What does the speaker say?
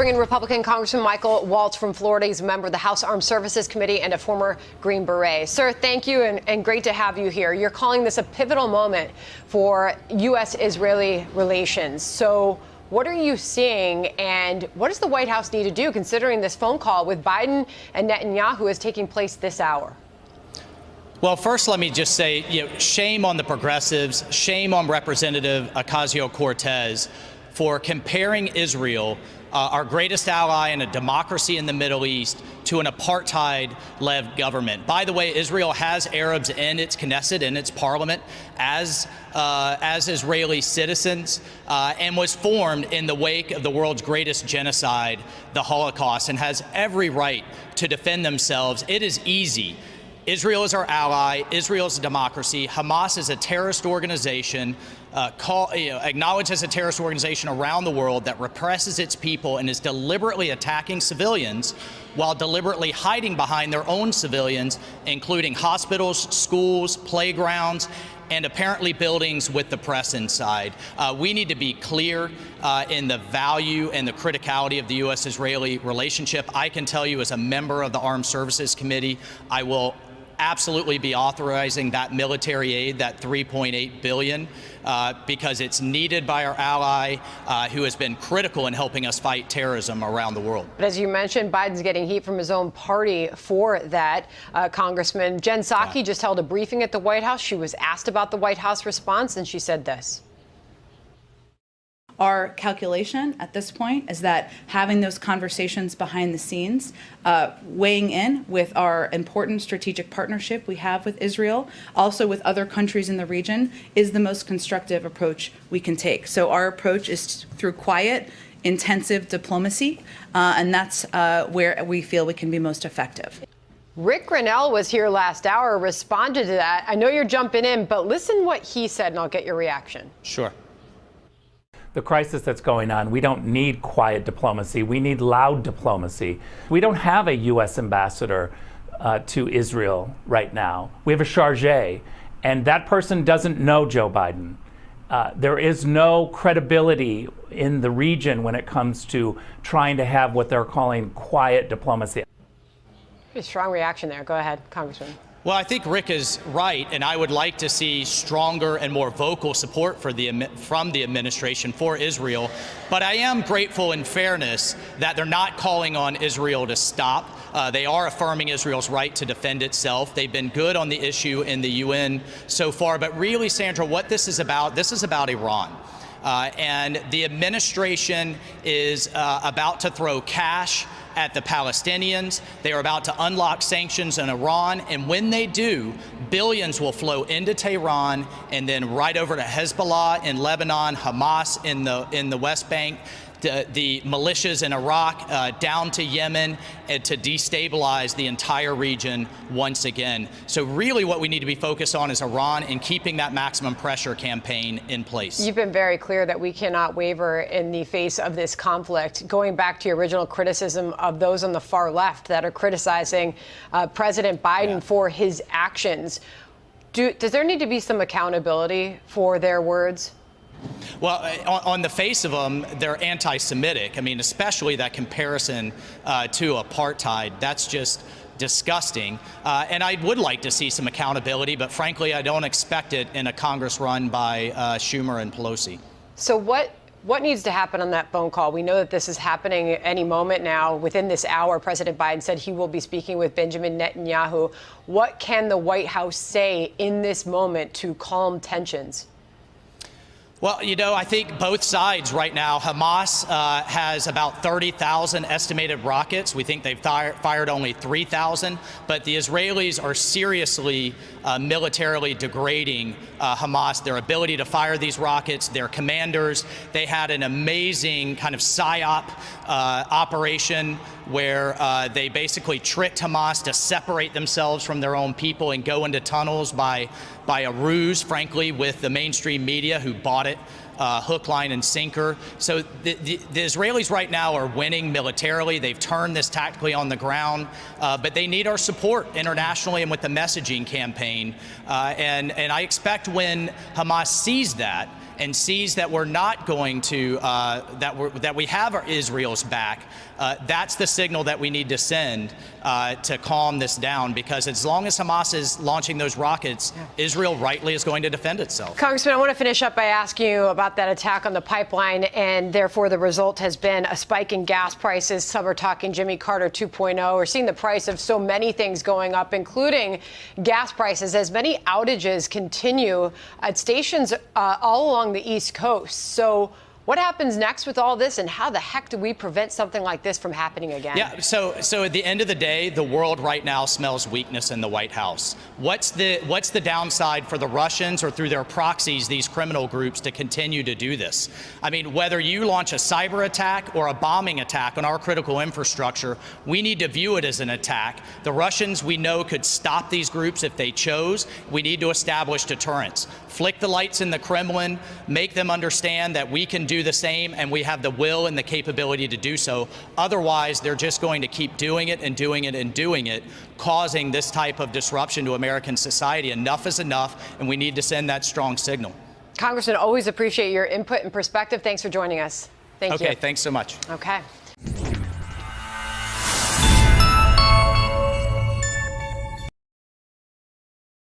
bring in Republican Congressman Michael Waltz from Florida. He's a member of the House Armed Services Committee and a former Green Beret. Sir, thank you and great to have you here. You're calling this a pivotal moment for U.S.-Israeli relations. So what are you seeing and what does the White House need to do considering this phone call with Biden and Netanyahu is taking place this hour? Well, first, let me just say, shame on the progressives, shame on Representative Ocasio-Cortez for comparing Israel, our greatest ally and a democracy in the Middle East, to an apartheid-led government. By the way, Israel has Arabs in its Knesset, in its parliament, as Israeli citizens, and was formed in the wake of the world's greatest genocide, the Holocaust, and has every right to defend themselves. It is easy. Israel is our ally. Israel is a democracy. Hamas is a terrorist organization, acknowledged as a terrorist organization around the world that represses its people and is deliberately attacking civilians while deliberately hiding behind their own civilians, including hospitals, schools, playgrounds, and apparently buildings with the press inside. We need to be clear in the value and the criticality of the U.S.-Israeli relationship. I can tell you as a member of the Armed Services Committee, I will absolutely be authorizing that military aid, that $3.8 billion, because it's needed by our ally who has been critical in helping us fight terrorism around the world. But as you mentioned, Biden's getting heat from his own party for that. Congressman Jen Psaki just held a briefing at the White House. She was asked about the White House response, and she said this. Our calculation at this point is that having those conversations behind the scenes, weighing in with our important strategic partnership we have with Israel, also with other countries in the region, is the most constructive approach we can take. So our approach is through quiet, intensive diplomacy, and that's where we feel we can be most effective. Rick Grinnell was here last hour, responded to that. I know you're jumping in, but listen what he said, and I'll get your reaction. Sure. The crisis that's going on, we don't need quiet diplomacy. We need loud diplomacy. We don't have a U.S. ambassador to Israel right now. We have a chargé, and that person doesn't know Joe Biden. There is no credibility in the region when it comes to trying to have what they're calling quiet diplomacy. A strong reaction there. Go ahead, Congressman. Well, I think Rick is right, and I would like to see stronger and more vocal support from the administration for Israel. But I am grateful, in fairness, that they're not calling on Israel to stop. They are affirming Israel's right to defend itself. They've been good on the issue in the UN so far. But really, Sandra, what this is about Iran. And the administration is about to throw cash at the Palestinians. They are about to unlock sanctions on Iran, and when they do, billions will flow into Tehran and then right over to Hezbollah in Lebanon, Hamas in the West Bank, the militias in Iraq, down to Yemen, and to destabilize the entire region once again. So really what we need to be focused on is Iran and keeping that maximum pressure campaign in place. You've been very clear that we cannot waver in the face of this conflict. Going back to your original criticism of those on the far left that are criticizing President Biden for his actions, does there need to be some accountability for their words? Well, on the face of them, they're anti-Semitic. I mean, especially that comparison to apartheid. That's just disgusting. And I would like to see some accountability, but frankly, I don't expect it in a Congress run by Schumer and Pelosi. So what needs to happen on that phone call? We know that this is happening any moment now. Within this hour, President Biden said he will be speaking with Benjamin Netanyahu. What can the White House say in this moment to calm tensions? Well, I think both sides right now. Hamas has about 30,000 estimated rockets. We think they've fired only 3,000. But the Israelis are seriously militarily degrading Hamas, their ability to fire these rockets, their commanders. They had an amazing kind of PSYOP operation where they basically tricked Hamas to separate themselves from their own people and go into tunnels by a ruse, frankly, with the mainstream media who bought it hook, line, and sinker. So the Israelis right now are winning militarily. They've turned this tactically on the ground, but they need our support internationally and with the messaging campaign. And I expect when Hamas sees that and sees that we're not going to, that we have Israel's back, that's the signal that we need to send to calm this down, because as long as Hamas is launching those rockets, Israel rightly is going to defend itself. Congressman, I want to finish up by asking you about that attack on the pipeline, and therefore the result has been a spike in gas prices. Some are talking Jimmy Carter 2.0. We're seeing the price of so many things going up, including gas prices, as many outages continue at stations all along the East Coast. So what happens next with all this, and how the heck do we prevent something like this from happening again? Yeah, so at the end of the day, the world right now smells weakness in the White House. What's the downside for the Russians, or through their proxies, these criminal groups, to continue to do this? I mean, whether you launch a cyber attack or a bombing attack on our critical infrastructure, we need to view it as an attack. The Russians, we know, could stop these groups if they chose. We need to establish deterrence. Flick the lights in the Kremlin, make them understand that we can do the same, and we have the will and the capability to do so. Otherwise, they're just going to keep doing it and doing it and doing it, causing this type of disruption to American society. Enough is enough, and we need to send that strong signal. Congressman, always appreciate your input and perspective. Thanks for joining us. Thank you. Okay, thanks so much. Okay.